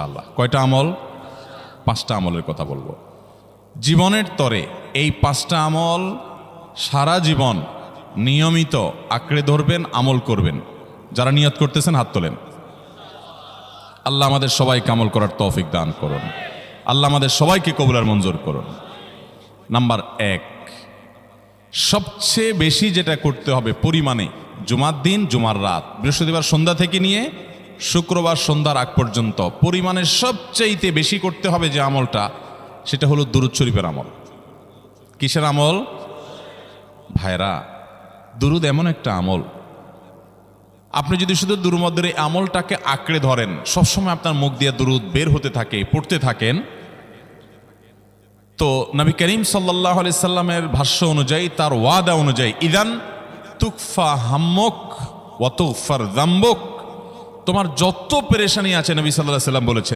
ইনশাআল্লাহ। কয়টা আমল? 5টা আমলের কথা বলবো জীবনের তরে। এই 5টা আমল সারা জীবন নিয়মিত আঁকড়ে ধরবেন, আমল করবেন। যারা নিয়ত করতেছেন হাত তোলেন। আল্লাহ আমাদের সবাইকে আমল করার তৌফিক দান করুন। আল্লাহ আমাদের সবাইকে কবুল আর মঞ্জুর করুন। নাম্বার 1, সবচেয়ে বেশি যেটা করতে হবে পরিমাণে, জুমার দিন, জুমার রাত, বৃহস্পতিবার সন্ধ্যা থেকে নিয়ে শুক্রবার সন্ধ্যার আগ পর্যন্ত পরিমাণের সবচাইতে বেশি করতে হবে যে আমলটা, সেটা হলো দুরূদ শরীফের আমল। কিসের আমল? ভাইরা, দুরূদ এমন একটা আমল, আপনি যদি শুধু দুরূদের এই আমলটাকে আঁকড়ে ধরেন, সবসময় আপনার মুখ দিয়ে দুরূদ বের হতে থাকে, পড়তে থাকেন, তো নবী করিম সাল্লাল্লাহু আলাইহি সাল্লামের ভাষ্য অনুযায়ী, তার ওয়াদা অনুযায়ী, ইদান তুকফা হাম্মুক ওয়া তুগফার যামবুক, তোমার যত পেরেশানি আছে নবী সাল্লাল্লাহু আলাইহি সাল্লাম বলেছেন